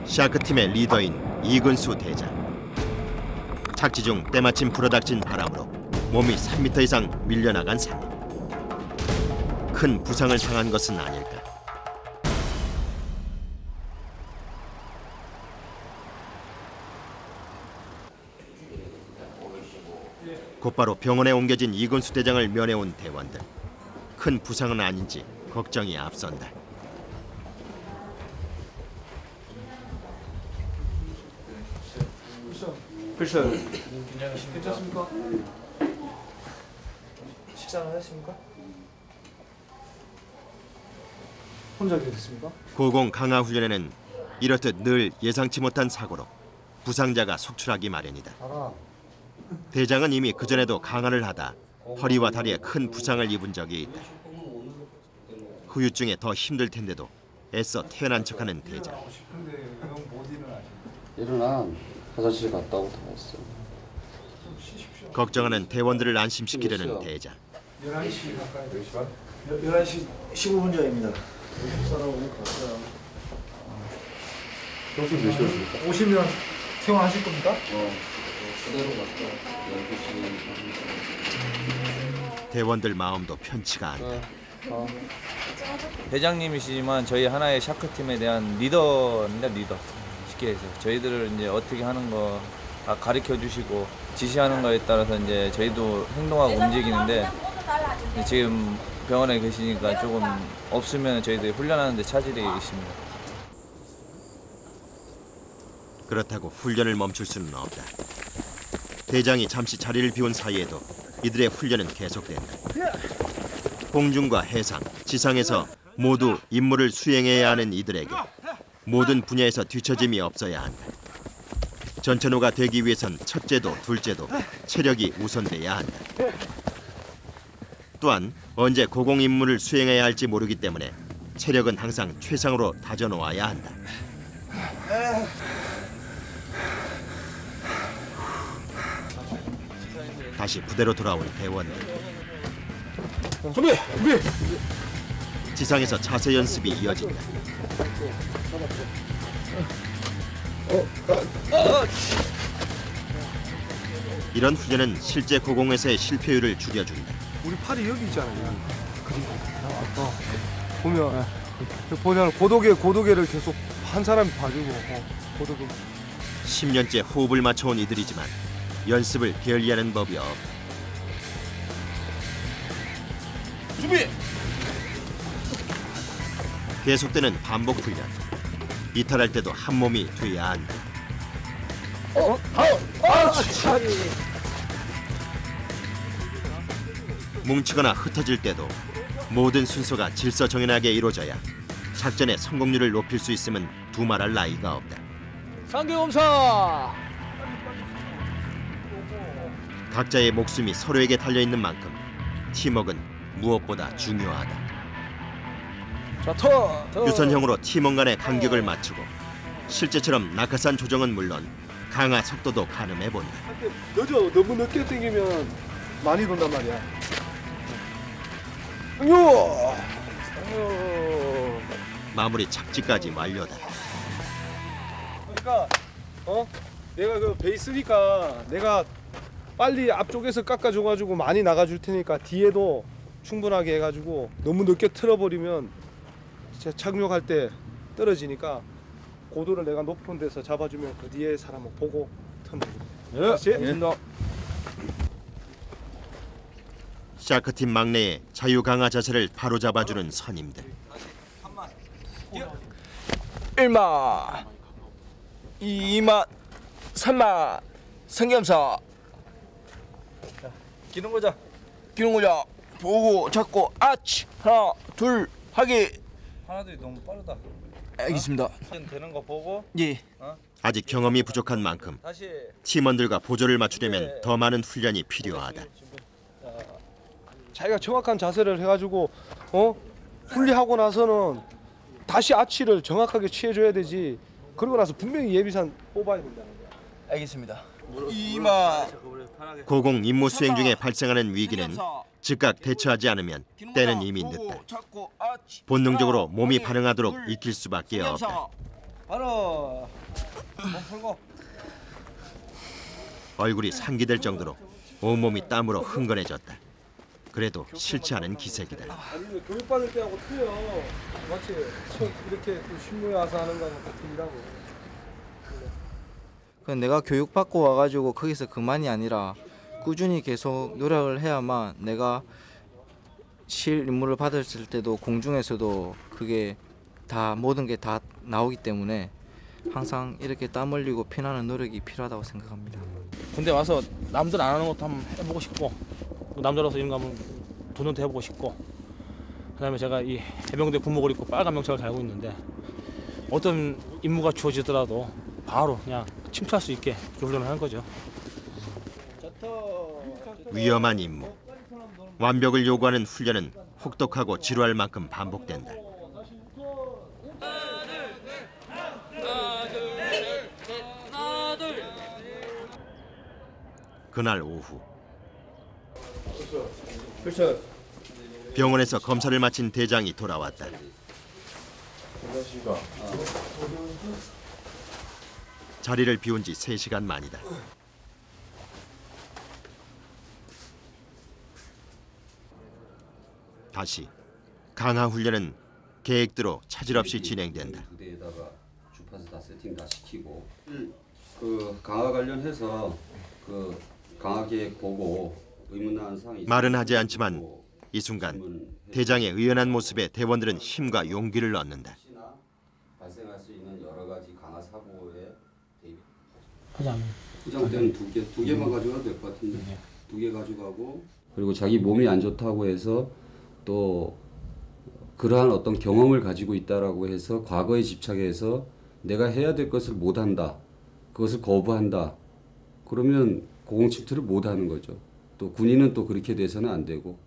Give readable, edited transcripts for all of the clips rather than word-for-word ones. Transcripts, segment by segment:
샤크팀의 리더인 이근수 대장. 착지 중 때마침 불어닥친 바람으로 몸이 3m 이상 밀려나간 상황. 큰 부상을 당한 것은 아닐까. 곧바로 병원에 옮겨진 이근수 대장을 면회온 대원들. 큰 부상은 아닌지 걱정이 앞선다. 글쎄, 괜찮습니까? 식사는 하셨습니까? 혼자 계셨습니까? 고공 강화 훈련에는 이렇듯 늘 예상치 못한 사고로 부상자가 속출하기 마련이다. 대장은 이미 그전에도 강화를 하다 허리와 다리에 큰 부상을 입은 적이 있다. 후유증에 더 힘들 텐데도 애써 태어난 척하는 대장. 일어나 화장실 갔다 오고 다 왔어. 걱정하는 대원들을 안심시키려는 대장. 11시 가까이 되시죠? 11시 15분 전입니다. 평소 몇 시였습니까? 오시면 퇴원하실 겁니까? 그대로 갔다 12시. 대원들 마음도 편치가 않다. 대장님이시지만 저희 하나의 샤크팀에 대한 리더입니다. 리더. 쉽게 해서 저희들을 이제 어떻게 하는 거 다 가르쳐 주시고 지시하는 거에 따라서 이제 저희도 행동하고 움직이는데 지금 병원에 계시니까 조금 없으면 저희들이 훈련하는 데 차질이 있습니다. 그렇다고 훈련을 멈출 수는 없다. 대장이 잠시 자리를 비운 사이에도 이들의 훈련은 계속된다. 공중과 해상, 지상에서 모두 임무를 수행해야 하는 이들에게 모든 분야에서 뒤처짐이 없어야 한다. 전천후가 되기 위해선 첫째도 둘째도 체력이 우선돼야 한다. 또한 언제 고공 임무를 수행해야 할지 모르기 때문에 체력은 항상 최상으로 다져놓아야 한다. 다시 부대로 돌아온 대원들. 준비! 지상에서 자세 연습이 이어진다. 이런 훈련은 실제 고공에서의 실패율을 줄여준다. 우리 팔이 여기 있잖아요. 그리고 아까 보면 고도계를 계속 한 사람이 봐주고 고도계. 10년째 호흡을 맞춰온 이들이지만 연습을 게을리하는 법이 없다. 준비! 계속되는 반복 훈련. 이탈할 때도 한 몸이 돼야 한다. 뭉치거나 흩어질 때도 모든 순서가 질서정연하게 이루어져야 작전의 성공률을 높일 수 있음은 두말할 나위가 없다. 상계검사! 각자의 목숨이 서로에게 달려있는 만큼 팀워크는 무엇보다 중요하다. 자, 터! 유선형으로 팀원 간의 간격을 맞추고 실제처럼 낙하산 조정은 물론 강화 속도도 가늠해본다. 너무 늦게 땡기면 많이 돈단 말이야. 마무리 착지까지 완료다. 그러니까 내가 그 베이스니까 내가 빨리 앞쪽에서 깎아줘가지고 많이 나가줄 테니까 뒤에도 충분하게 해가지고 너무 늦게 틀어버리면 진짜 착륙할 때 떨어지니까 고도를 내가 높은 데서 잡아주면 그 뒤에 사람을 보고 턴. 예. 샤크팀 막내의 자유강화 자세를 바로잡아주는 선임들. 1마 2마 3마 상겸사 기능고자. 기능고자 보고 잡고 아치 하나 둘 하기. 하나들이 너무 빠르다. 알겠습니다. 되는 거 보고 예. 아직 경험이 부족한 만큼 다시 팀원들과 보조를 맞추려면 더 많은 훈련이 필요하다. 자기가 정확한 자세를 해가지고 분리하고 나서는 다시 아치를 정확하게 취해줘야 되지. 그러고 나서 분명히 예비산 뽑아야 된다. 알겠습니다. 2마 고공 임무 수행 중에 발생하는 위기는 즉각 대처하지 않으면 때는 이미 늦다. 본능적으로 몸이 반응하도록 익힐 수밖에 없다. 바로 몸 풀고. 얼굴이 상기될 정도로 온몸이 땀으로 흥건해졌다. 그래도 싫지 않은 기색이다. 아니면 교육받을 때하고 틀려. 마치 이렇게 또 신무에 와서 하는 거하고 같은 일하고. 내가 교육받고 와가지고 거기서 그만이 아니라 꾸준히 계속 노력을 해야만 내가 실 임무를 받았을 때도 공중에서도 그게 다 모든 게 다 나오기 때문에 항상 이렇게 땀 흘리고 피나는 노력이 필요하다고 생각합니다. 군대 와서 남들 안 하는 것도 한번 해보고 싶고 남자로서 이런 거 한번 도전도 해보고 싶고 그다음에 제가 이 해병대 군복을 입고 빨간 명찰을 달고 있는데 어떤 임무가 주어지더라도 바로 그냥 침투할 수 있게 훈련을 하는 거죠. 위험한 임무. 완벽을 요구하는 훈련은 혹독하고 지루할 만큼 반복된다. 그날 오후 병원에서 검사를 마친 대장이 돌아왔다. 자리를 비운 지 3시간 만이다. 다시 강화 훈련은 계획대로 차질 없이 진행된다. 부대에다가 주파수 다 세팅 다 시키고 그 강화 관련해서 그 강화 계획 보고 의문한 사항이 말은 하지 않지만 이 순간 대장의 의연한 모습에 대원들은 힘과 용기를 얻는다. 발생할 수 있는 여러 가지 강화 사고에 대비. 하지 부장 때는 두 개만 가져가도 될 것 같은데 2개 가져가고 그리고 자기 몸이 안 좋다고 해서 또 그러한 어떤 경험을 가지고 있다라고 해서 과거에 집착해서 내가 해야 될 것을 못한다. 그것을 거부한다. 그러면 고공 침투를 못하는 거죠. 또 군인은 또 그렇게 돼서는 안 되고.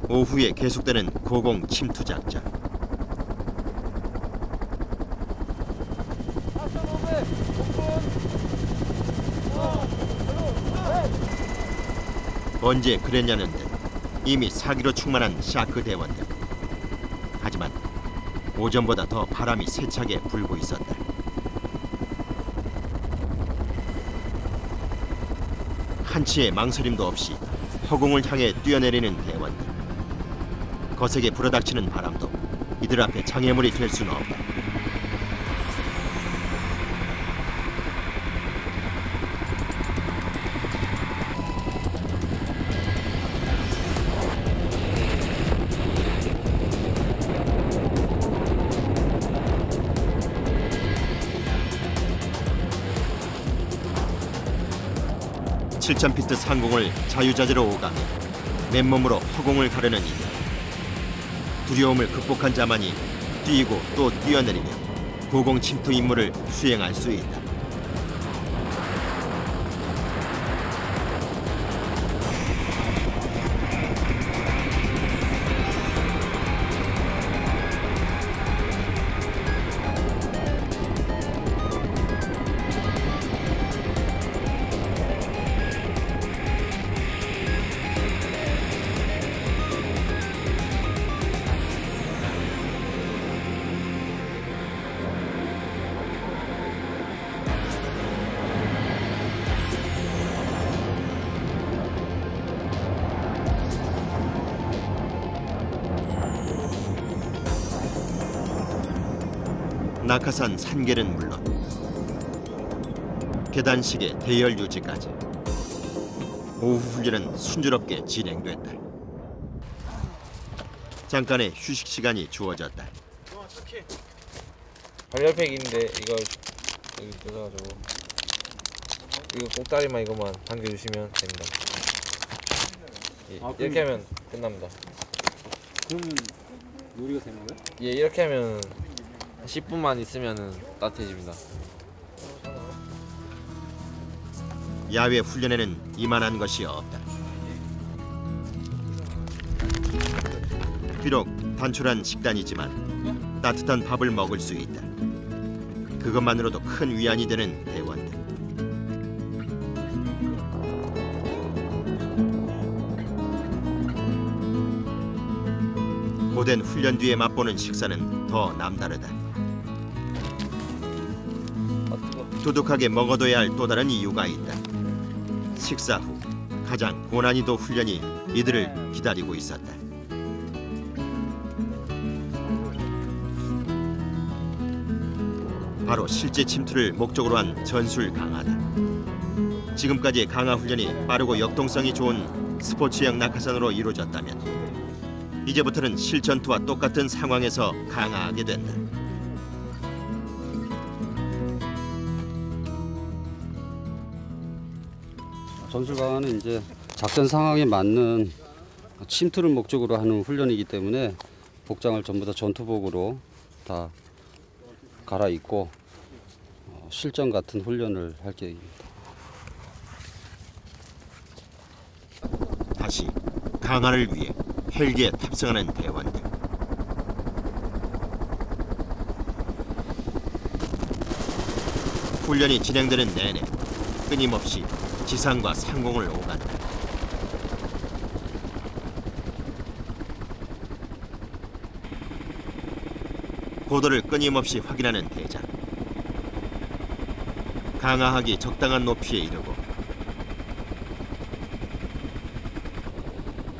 오후에 계속되는 고공 침투 작전. 언제 그랬냐는 듯 이미 사기로 충만한 샤크 대원들. 하지만 오전보다 더 바람이 세차게 불고 있었다. 한치의 망설임도 없이 허공을 향해 뛰어내리는 대원들. 거세게 불어닥치는 바람도 이들 앞에 장애물이 될 수는 없다. (7,000피트) 상공을 자유자재로 오가며 맨몸으로 허공을 가르는 이들. 두려움을 극복한 자만이 뛰고 또 뛰어내리며 고공 침투 임무를 수행할 수 있다. 낙하산 산계는 물론 계단식의 대열 유지까지 오후 훈련은 순조롭게 진행됐다. 잠깐의 휴식 시간이 주어졌다. 발열팩인데 이거 여기 뜯어가지고 이거 꼭다리만 이것만 당겨주시면 됩니다. 예, 이렇게 하면 끝납니다. 그럼 요리가 되는 거예요? 예, 이렇게 하면 10분만 있으면 따뜻해집니다. 야외 훈련에는 이만한 것이 없다. 비록 단촐한 식단이지만 따뜻한 밥을 먹을 수 있다. 그것만으로도 큰 위안이 되는 대원들. 고된 훈련 뒤에 맛보는 식사는 더 남다르다. 두둑하게 먹어둬야 할 또 다른 이유가 있다. 식사 후 가장 고난이도 훈련이 이들을 기다리고 있었다. 바로 실제 침투를 목적으로 한 전술 강화다. 지금까지의 강화 훈련이 빠르고 역동성이 좋은 스포츠형 낙하산으로 이루어졌다면 이제부터는 실전투와 똑같은 상황에서 강화하게 된다. 전술 강화는 이제 작전 상황에 맞는 침투를 목적으로 하는 훈련이기 때문에 복장을 전부 다 전투복으로 다 갈아입고 실전 같은 훈련을 할 계획입니다. 다시 강화를 위해 헬기에 탑승하는 대원들. 훈련이 진행되는 내내 끊임없이 지상과 상공을 오간다. 고도를 끊임없이 확인하는 대장. 강화하기 적당한 높이에 이르고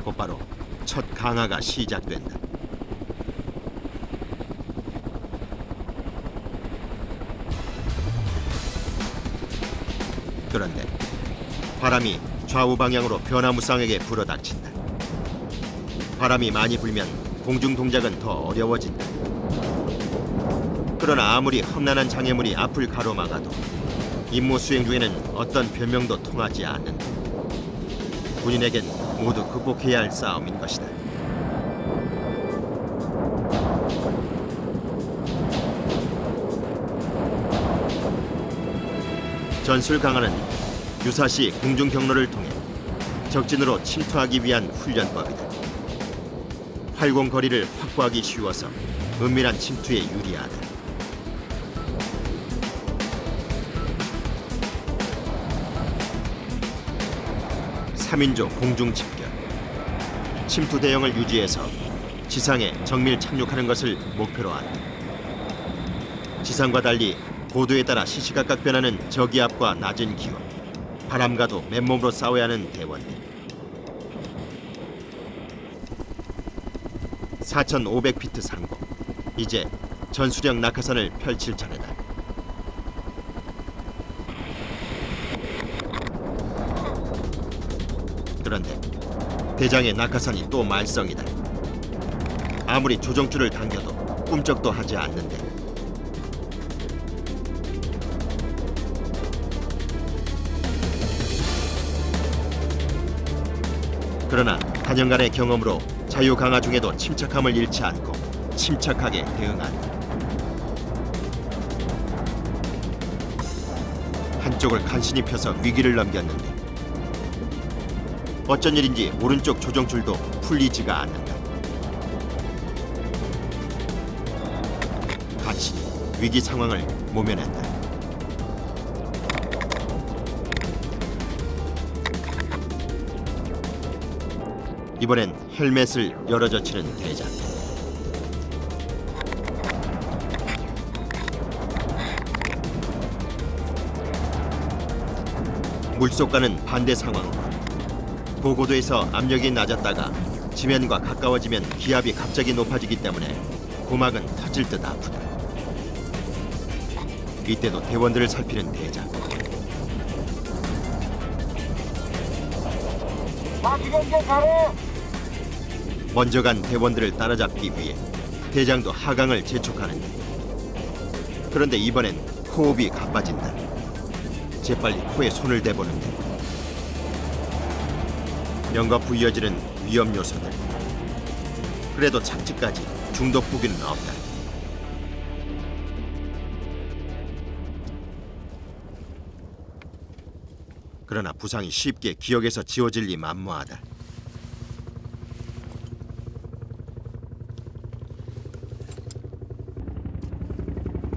곧바로 첫 강화가 시작된다. 그런데 바람이 좌우 방향으로 변화무쌍하게 불어닥친다. 바람이 많이 불면 공중 동작은 더 어려워진다. 그러나 아무리 험난한 장애물이 앞을 가로막아도 임무 수행 중에는 어떤 변명도 통하지 않는다. 군인에겐 모두 극복해야 할 싸움인 것이다. 전술 강화는 유사시 공중 경로를 통해 적진으로 침투하기 위한 훈련법이다. 활공 거리를 확보하기 쉬워서 은밀한 침투에 유리하다. 삼인조 공중 집결. 침투 대형을 유지해서 지상에 정밀 착륙하는 것을 목표로 한다. 지상과 달리 고도에 따라 시시각각 변하는 저기압과 낮은 기온, 바람과도 맨몸으로 싸워야 하는 대원들. 4,500피트 상공. 이제 전술형 낙하산을 펼칠 차례다. 그런데 대장의 낙하산이 또 말썽이다. 아무리 조종줄을 당겨도 꿈쩍도 하지 않는데. 그러나 단연간의 경험으로 자유 강화 중에도 침착함을 잃지 않고 침착하게 대응한다. 한쪽을 간신히 펴서 위기를 넘겼는데 어쩐 일인지 오른쪽 조종줄도 풀리지가 않는다. 간신히 위기 상황을 모면했다. 이번엔 헬멧을 열어젖히는 대장. 물속과는 반대 상황으로 고고도에서 압력이 낮았다가 지면과 가까워지면 기압이 갑자기 높아지기 때문에 고막은 터질 듯 아프다. 이때도 대원들을 살피는 대장. 먼저 간 대원들을 따라잡기 위해 대장도 하강을 재촉하는데, 그런데 이번엔 호흡이 가빠진다. 재빨리 코에 손을 대보는데 연거푸 이어지는 위험 요소들. 그래도 착지까지 중독 부기는 없다. 그러나 부상이 쉽게 기억에서 지워질 리 만무하다.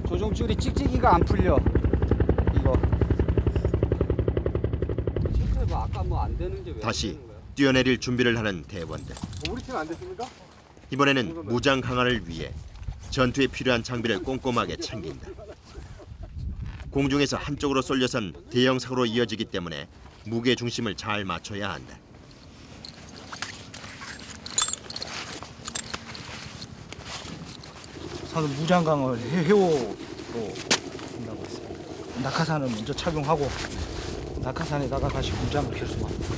조종줄이 찍찍이가 안 풀려. 이거. 아까 뭐 안 되는 게 왜 다시 뛰어내릴 준비를 하는 대원들. 우리 팀 안 됐습니까? 이번에는 무장 강화를 위해 전투에 필요한 장비를 꼼꼼하게 챙긴다. 공중에서 한쪽으로 쏠려선 대형 사고로 이어지기 때문에 무게 중심을 잘 맞춰야 한다. 우선 무장강을 해오로 한다고 했습니다. 낙하산을 먼저 착용하고 낙하산에다가 다시 무장을 결수합니다.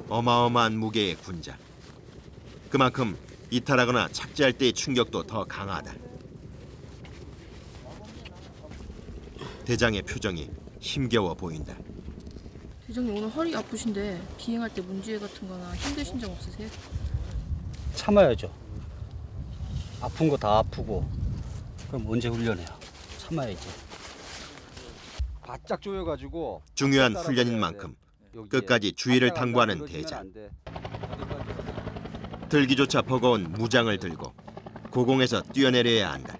어마어마한 무게의 군장. 그만큼 이탈하거나 착지할 때의 충격도 더 강하다. 대장의 표정이 힘겨워 보인다. 대장님 오늘 허리 아프신데 비행할 때 문제 같은 거나 힘드신 적 없으세요? 참아야죠. 아픈 거 다 아프고 그럼 언제 훈련해요? 참아야지. 바짝 조여가지고 중요한 훈련인 만큼 끝까지 주의를 당부하는 대장. 들기조차 버거운 무장을 들고 고공에서 뛰어내려야 한다.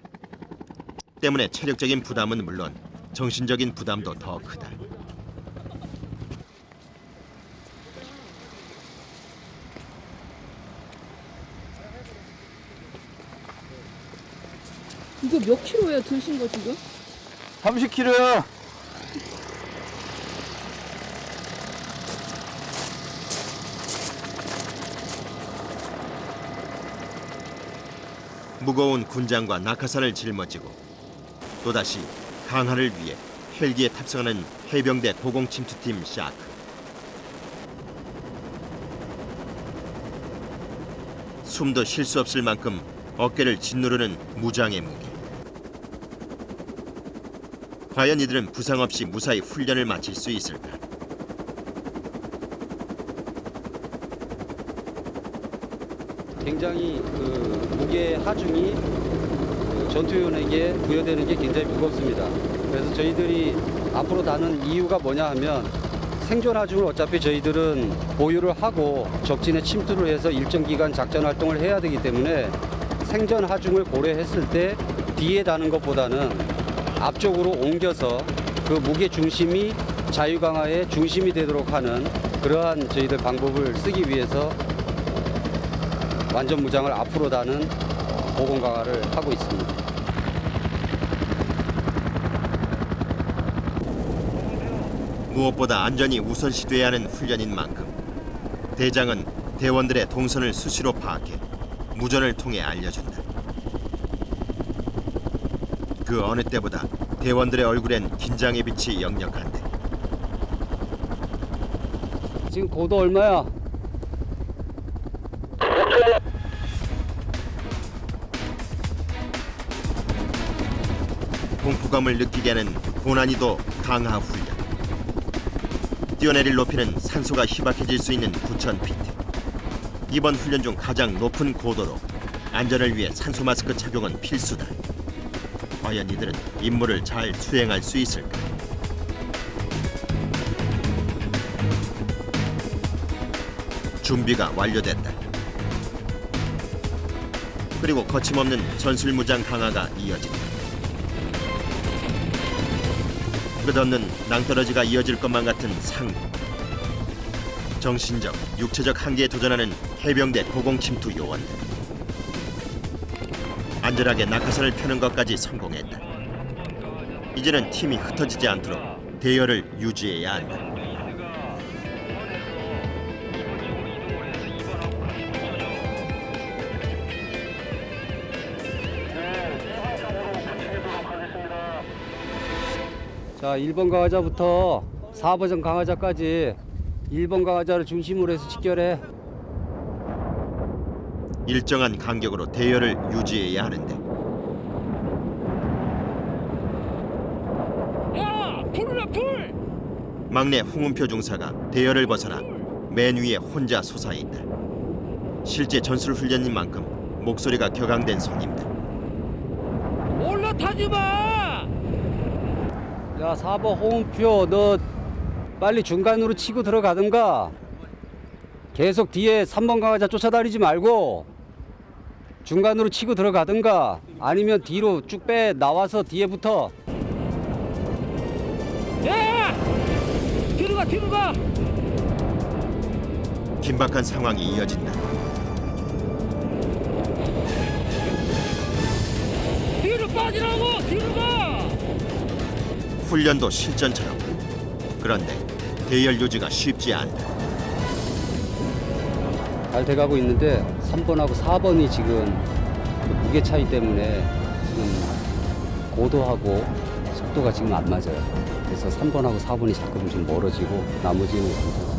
때문에 체력적인 부담은 물론 정신적인 부담도 더 크다. 이거 몇 킬로예요 드신 거 지금? 30kg요. 무거운 군장과 낙하산을 짊어지고 또다시 강하를 위해 헬기에 탑승하는 해병대 고공침투팀 샤크. 숨도 쉴 수 없을 만큼 어깨를 짓누르는 무장의 무게. 과연 이들은 부상 없이 무사히 훈련을 마칠 수 있을까? 굉장히 그 무게 하중이 전투요원에게 부여되는 게 굉장히 무겁습니다. 그래서 저희들이 앞으로 다는 이유가 뭐냐 하면 생존 하중을 어차피 저희들은 보유를 하고 적진에 침투를 해서 일정 기간 작전 활동을 해야 되기 때문에 생존 하중을 고려했을 때 뒤에 다는 것보다는 앞쪽으로 옮겨서 그 무게 중심이 자유강화의 중심이 되도록 하는 그러한 저희들 방법을 쓰기 위해서 완전 무장을 앞으로 다는 고공 강화를 하고 있습니다. 무엇보다 안전이 우선시돼야 하는 훈련인 만큼 대장은 대원들의 동선을 수시로 파악해 무전을 통해 알려준다. 그 어느 때보다 대원들의 얼굴엔 긴장의 빛이 역력한데. 지금 고도 얼마야? 공포감을 느끼게 하는 고난이도 강하 훈련. 뛰어내릴 높이는 산소가 희박해질 수 있는 9,000피트. 이번 훈련 중 가장 높은 고도로 안전을 위해 산소 마스크 착용은 필수다. 과연 이들은 임무를 잘 수행할 수 있을까? 준비가 완료됐다. 그리고 거침없는 전술무장 강화가 이어진다. 끝없는 낭떠러지가 이어질 것만 같은 상부. 정신적, 육체적 한계에 도전하는 해병대 고공침투 요원들. 안전하게 낙하산을 펴는 것까지 성공했다. 이제는 팀이 흩어지지 않도록 대열을 유지해야 한다. 자, 1번 강화자부터 4번 강화자까지 1번 강화자를 중심으로 해서 직결해. 일정한 간격으로 대열을 유지해야 하는데. 야, 불이라 불! 막내 홍은표 중사가 대열을 벗어나 맨 위에 혼자 솟아있다. 실제 전술 훈련인 만큼 목소리가 격앙된 손님들. 올라타지 마! 야, 4번 홍은표, 너 빨리 중간으로 치고 들어가든가 계속 뒤에 3번 강화자 쫓아다니지 말고 중간으로 치고 들어가든가 아니면 뒤로 쭉 빼 나와서 뒤에 붙어. 야! 뒤로 가, 뒤로 가! 긴박한 상황이 이어진다. 빠지라고! 뒤로 가! 훈련도 실전처럼. 그런데 대열 유지가 쉽지 않다. 잘 돼가고 있는데 3번하고 4번이 지금 그 무게 차이 때문에 지금 고도하고 속도가 지금 안 맞아요. 그래서 3번하고 4번이 자꾸 좀 멀어지고 나머지는 괜찮습니다.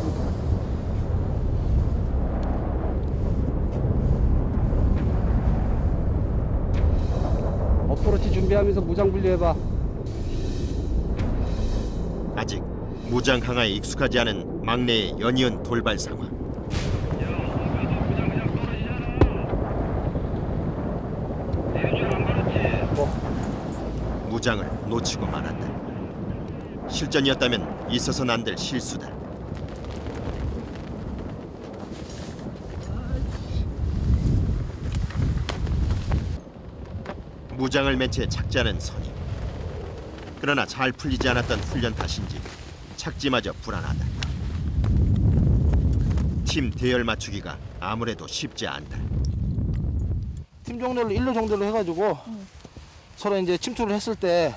어프로치 준비하면서 무장 분리해봐. 아직 무장 강화에 익숙하지 않은 막내의 연이은 돌발 상황. 무장을 놓치고 말았다. 실전이었다면 있어서는 안 될 실수다. 무장을 맨 채 착지하는 선임. 그러나 잘 풀리지 않았던 훈련 탓인지 착지마저 불안하다. 팀 대열 맞추기가 아무래도 쉽지 않다. 팀 정도로 1로 정도로 해가지고 서로 이제 침투를 했을 때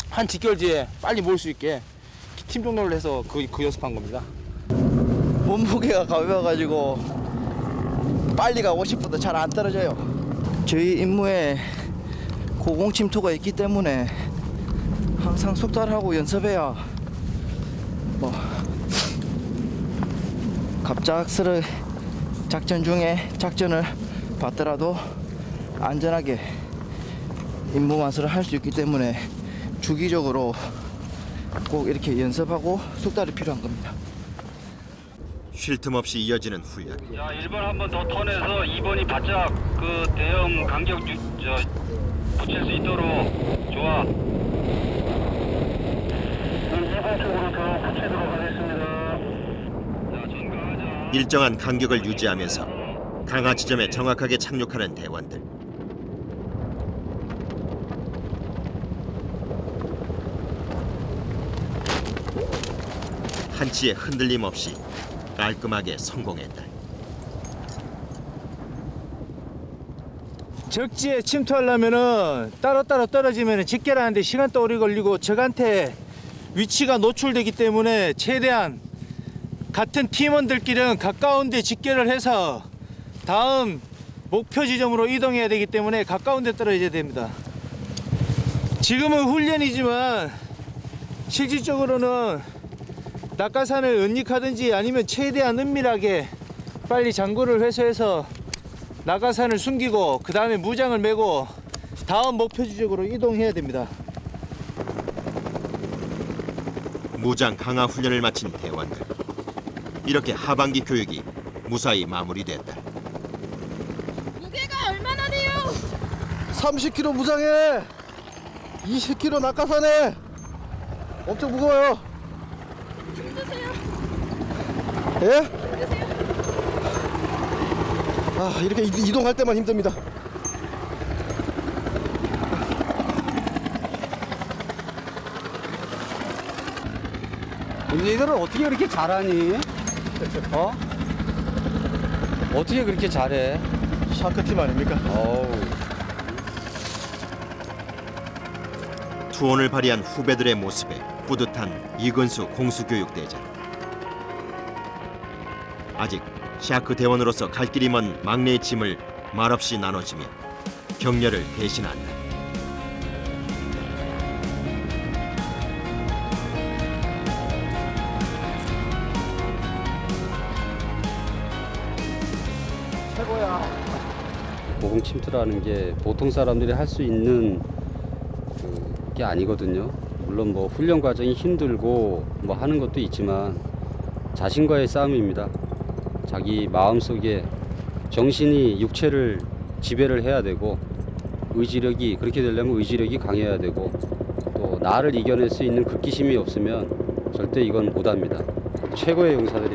한 직결 뒤에 빨리 모을 수 있게 팀 종료를 해서 그 연습한 겁니다. 몸무게가 가벼워가지고 빨리 가고 싶어도 잘 안 떨어져요. 저희 임무에 고공 침투가 있기 때문에 항상 숙달하고 연습해야 갑작스레 작전 중에 작전을 받더라도 안전하게 임무 완수를 할 수 있기 때문에 주기적으로 꼭 이렇게 연습하고 숙달이 필요한 겁니다. 쉴 틈 없이 이어지는 훈련. 자, 1번 한 번 더 턴해서 2번이 바짝 그 대형 간격 붙일 수 있도록 좋아. 2번 쪽으로 더 붙이도록 하겠습니다. 자, 전가하자. 일정한 간격을 유지하면서 강화 지점에 정확하게 착륙하는 대원들. 한치의 흔들림 없이 깔끔하게 성공했다. 적지에 침투하려면은 따로따로 떨어지면은 직결하는데 시간도 오래 걸리고 적한테 위치가 노출되기 때문에 최대한 같은 팀원들끼리는 가까운 데 직결을 해서 다음 목표 지점으로 이동해야 되기 때문에 가까운 데 떨어져야 됩니다. 지금은 훈련이지만 실질적으로는 낙하산을 은닉하든지 아니면 최대한 은밀하게 빨리 장구를 회수해서 낙하산을 숨기고 그 다음에 무장을 메고 다음 목표 지역으로 이동해야 됩니다. 무장 강화 훈련을 마친 대원들. 이렇게 하반기 교육이 무사히 마무리됐다. 무게가 얼마나 돼요? 30kg 무장에 20kg 낙하산에 엄청 무거워요. 힘드세요? 예? 아, 이렇게 이동할 때만 힘듭니다. 너희들은 어떻게 그렇게 잘하니? 어? 어떻게 그렇게 잘해? 샤크팀 아닙니까? 어우. 투혼을 발휘한 후배들의 모습에 뿌듯한 이근수 공수교육대장. 아직 샤크 대원으로서 갈 길이 먼 막내의 짐을 말없이 나눠주며 격려를 대신한다. 고공 침투라는 게 보통 사람들이 할 수 있는 게 아니거든요. 물론 뭐 훈련 과정이 힘들고 뭐 하는 것도 있지만 자신과의 싸움입니다. 자기 마음속에 정신이 육체를 지배를 해야 되고 의지력이 그렇게 되려면 의지력이 강해야 되고 또 나를 이겨낼 수 있는 극기심이 없으면 절대 이건 못합니다. 최고의 용사들이